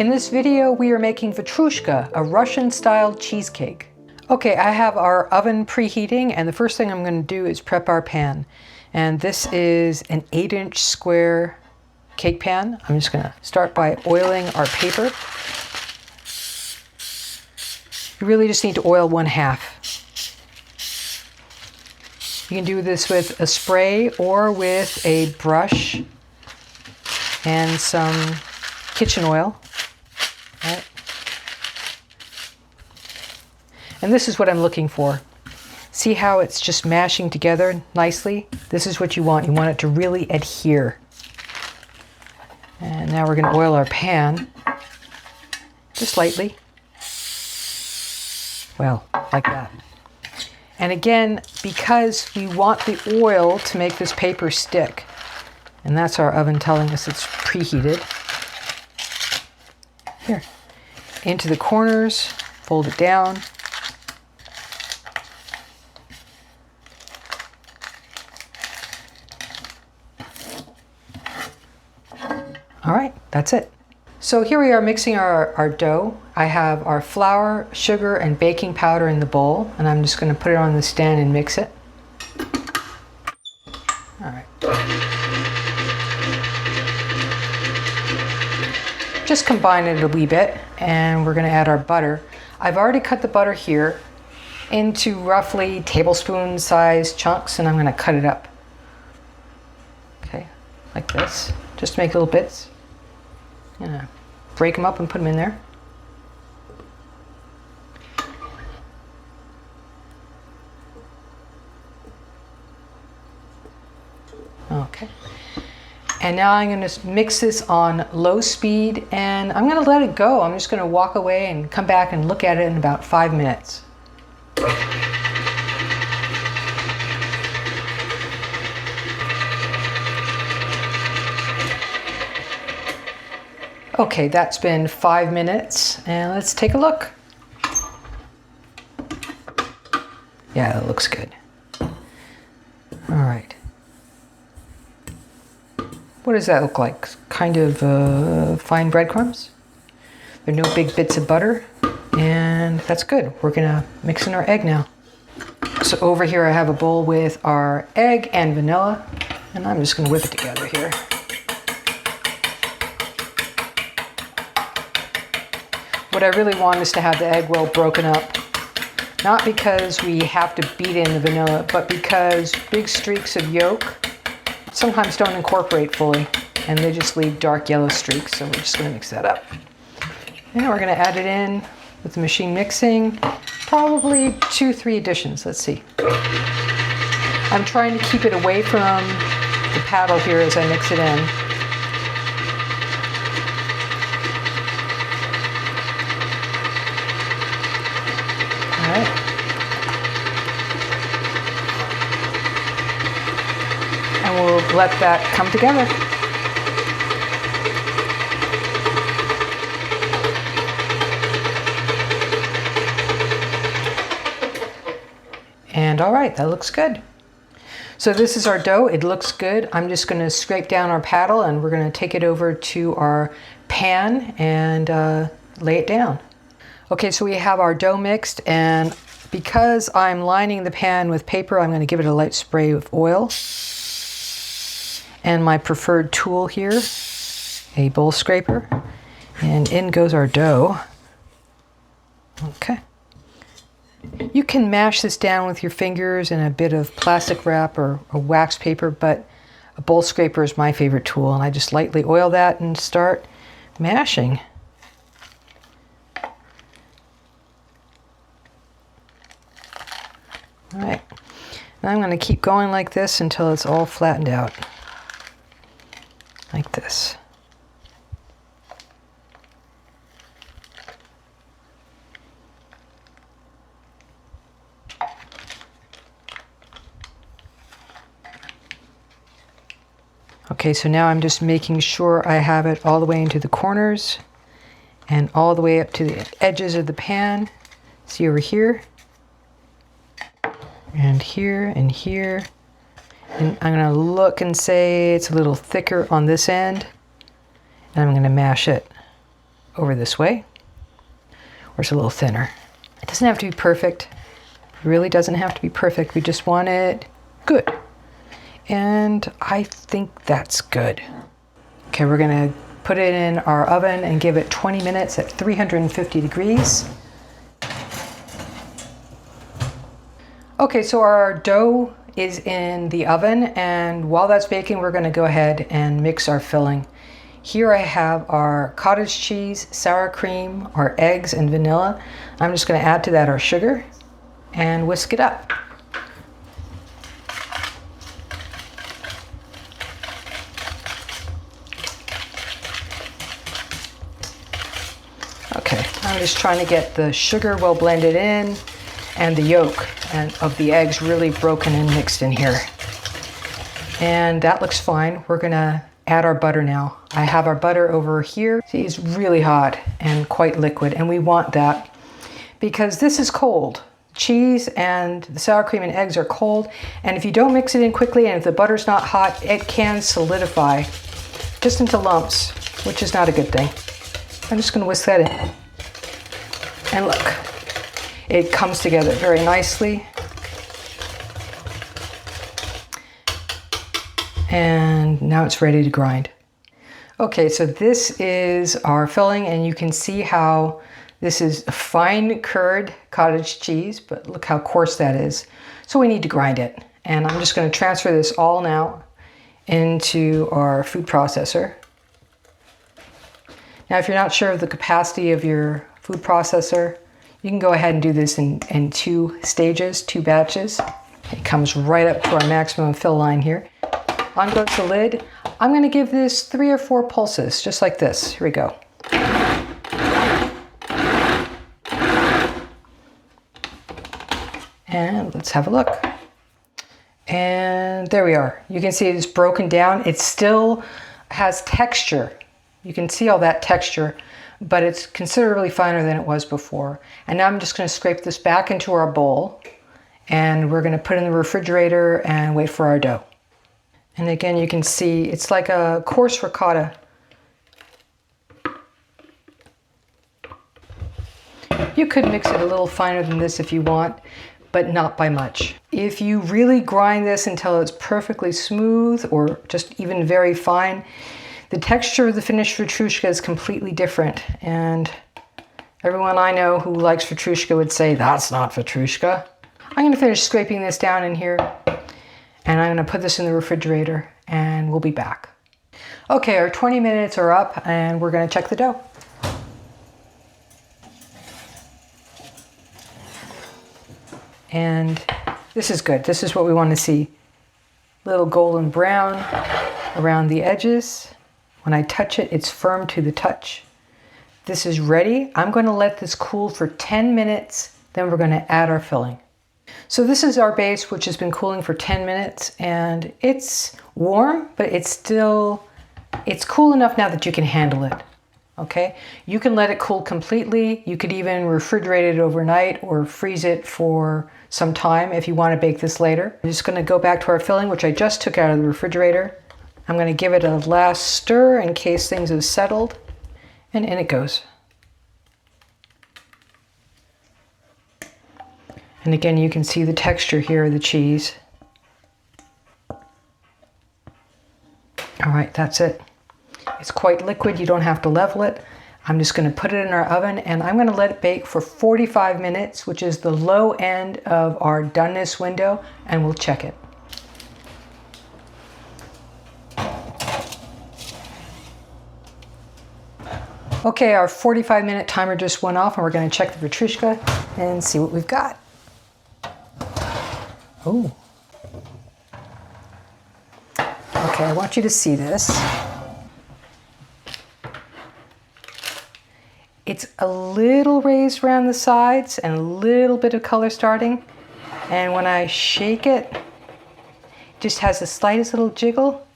In this video, we are making Vatroushka, a Russian-style cheesecake. Okay, I have our oven preheating, and the first thing I'm going to do is prep our pan. And this is an 8-inch square cake pan. I'm just going to start by oiling our paper. You really just need to oil 1/2. You can do this with a spray or with a brush and some kitchen oil. Right. And this is what I'm looking for. See how it's just mashing together nicely? This is what you want. You want it to really adhere. And now we're going to oil our pan just lightly. Well, like that. And again, because we want the oil to make this paper stick, and that's our oven telling us it's preheated. Here, into the corners, fold it down. All right, that's it. So here we are mixing our dough. I have our flour, sugar, and baking powder in the bowl, and I'm just going to put it on the stand and mix it. All right. Just combine it a wee bit, and we're going to add our butter. I've already cut the butter here into roughly tablespoon-sized chunks, and I'm going to cut it up. Okay, like this. Just make little bits. Break them up and put them in there. Okay. And now I'm going to mix this on low speed, and I'm going to let it go. I'm just going to walk away and come back and look at it in about 5 minutes. Okay, that's been 5 minutes, and let's take a look. Yeah, that looks good. All right. What does that look like? Kind of fine breadcrumbs. There are no big bits of butter, and that's good. We're gonna mix in our egg now. So over here I have a bowl with our egg and vanilla, and I'm just gonna whip it together here. What I really want is to have the egg well broken up. Not because we have to beat in the vanilla, but because big streaks of yolk sometimes don't incorporate fully, and they just leave dark yellow streaks, so we're just going to mix that up. And we're going to add it in with the machine mixing, probably 2-3 additions. Let's see. I'm trying to keep it away from the paddle here as I mix it in. All right. And we'll let that come together. And all right, that looks good. So this is our dough. It looks good. I'm just going to scrape down our paddle, and we're going to take it over to our pan and lay it down. Okay, so we have our dough mixed, and because I'm lining the pan with paper, I'm going to give it a light spray of oil. And my preferred tool here, a bowl scraper, and in goes our dough. Okay. You can mash this down with your fingers and a bit of plastic wrap or wax paper, but a bowl scraper is my favorite tool, and I just lightly oil that and start mashing. All right. Now I'm going to keep going like this until it's all flattened out. Like this. Okay, so now I'm just making sure I have it all the way into the corners and all the way up to the edges of the pan. See over here? And here and here. And I'm going to look and say it's a little thicker on this end. And I'm going to mash it over this way, or it's a little thinner. It doesn't have to be perfect. It really doesn't have to be perfect. We just want it good. And I think that's good. Okay, we're gonna put it in our oven and give it 20 minutes at 350 degrees. Okay, so our dough is in the oven, and while that's baking, we're gonna go ahead and mix our filling. Here I have our cottage cheese, sour cream, our eggs, and vanilla. I'm just gonna add to that our sugar and whisk it up. Okay, I'm just trying to get the sugar well blended in and the yolk of the eggs really broken and mixed in here. And that looks fine. We're gonna add our butter now. I have our butter over here. See, it's really hot and quite liquid, and we want that because this is cold. Cheese and the sour cream and eggs are cold, and if you don't mix it in quickly and if the butter's not hot, it can solidify just into lumps, which is not a good thing. I'm just gonna whisk that in. And look, it comes together very nicely. And now it's ready to grind. Okay, so this is our filling, and you can see how this is fine curd cottage cheese, but look how coarse that is. So we need to grind it. And I'm just gonna transfer this all now into our food processor. Now, if you're not sure of the capacity of your food processor, you can go ahead and do this in 2 stages, 2 batches. It comes right up to our maximum fill line here. On goes the lid. I'm gonna give this 3 or 4 pulses, just like this. Here we go. And let's have a look. And there we are. You can see it's broken down. It still has texture. You can see all that texture, but it's considerably finer than it was before. And now I'm just gonna scrape this back into our bowl, and we're gonna put it in the refrigerator and wait for our dough. And again, you can see it's like a coarse ricotta. You could mix it a little finer than this if you want, but not by much. If you really grind this until it's perfectly smooth or just even very fine, the texture of the finished Vatroushka is completely different. And everyone I know who likes Vatroushka would say, that's not Vatroushka. I'm gonna finish scraping this down in here, and I'm gonna put this in the refrigerator, and we'll be back. Okay, our 20 minutes are up, and we're gonna check the dough. And this is good. This is what we want to see. Little golden brown around the edges. When I touch it, it's firm to the touch. This is ready. I'm going to let this cool for 10 minutes, then we're going to add our filling. So this is our base, which has been cooling for 10 minutes, and it's warm, but it's cool enough now that you can handle it. Okay, you can let it cool completely. You could even refrigerate it overnight or freeze it for some time if you want to bake this later. I'm just going to go back to our filling, which I just took out of the refrigerator. I'm going to give it a last stir in case things have settled, and in it goes. And again, you can see the texture here of the cheese. All right, that's it. It's quite liquid, you don't have to level it. I'm just gonna put it in our oven, and I'm gonna let it bake for 45 minutes, which is the low end of our doneness window, and we'll check it. Okay, our 45-minute timer just went off, and we're gonna check the Vatroushka and see what we've got. Oh. Okay, I want you to see this. It's a little raised around the sides and a little bit of color starting. And when I shake it, it just has the slightest little jiggle.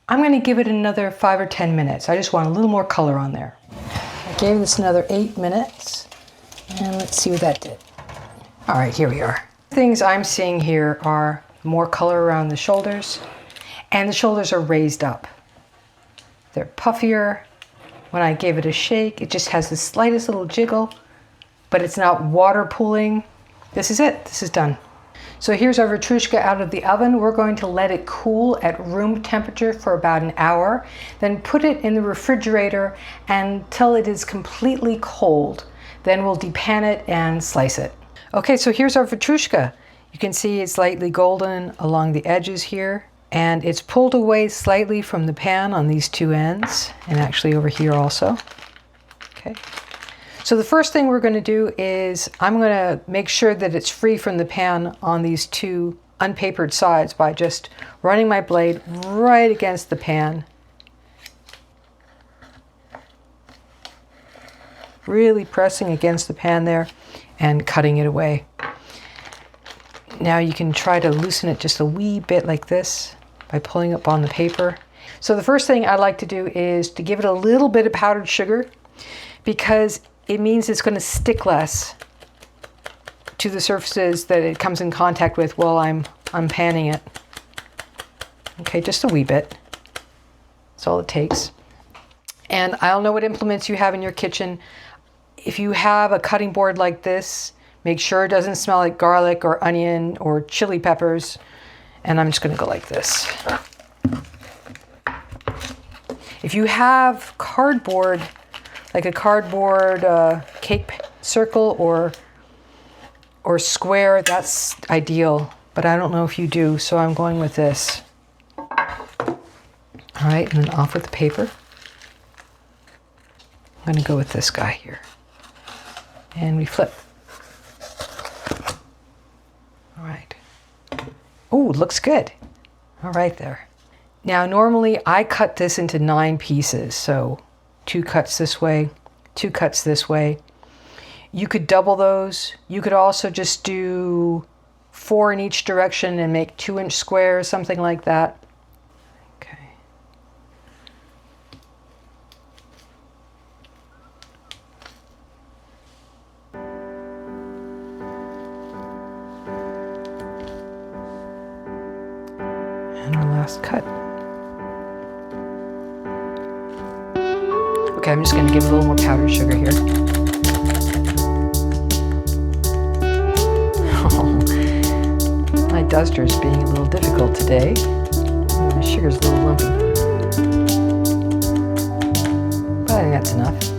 I'm going to give it another 5 or 10 minutes. I just want a little more color on there. I gave this another 8 minutes, and let's see what that did. All right, here we are. Things I'm seeing here are more color around the shoulders, and the shoulders are raised up. They're puffier. When I gave it a shake, it just has the slightest little jiggle, but it's not water pooling. This is it. This is done. So here's our Vatroushka out of the oven. We're going to let it cool at room temperature for about an hour, then put it in the refrigerator until it is completely cold. Then we'll depan it and slice it. Okay, so here's our Vatroushka. You can see it's lightly golden along the edges here, and it's pulled away slightly from the pan on these two ends, and actually over here also. Okay. So the first thing we're going to do is I'm going to make sure that it's free from the pan on these two unpapered sides by just running my blade right against the pan. Really pressing against the pan there and cutting it away. Now you can try to loosen it just a wee bit like this by pulling up on the paper. So the first thing I like to do is to give it a little bit of powdered sugar, because it means it's going to stick less to the surfaces that it comes in contact with while I'm panning it. Okay, just a wee bit. That's all it takes. And I don't know what implements you have in your kitchen. If you have a cutting board like this, make sure it doesn't smell like garlic or onion or chili peppers. And I'm just going to go like this. If you have cardboard, like a cardboard cake circle or square, that's ideal. But I don't know if you do, so I'm going with this. All right, and then off with the paper. I'm going to go with this guy here. And we flip. All right. Oh, looks good. All right there. Now, normally I cut this into 9 pieces, so 2 cuts this way, 2 cuts this way. You could double those. You could also just do 4 in each direction and make 2-inch squares, something like that. Okay. And our last cut. Okay, I'm just going to give it a little more powdered sugar here. Oh, my duster is being a little difficult today. My sugar's a little lumpy. But I think that's enough.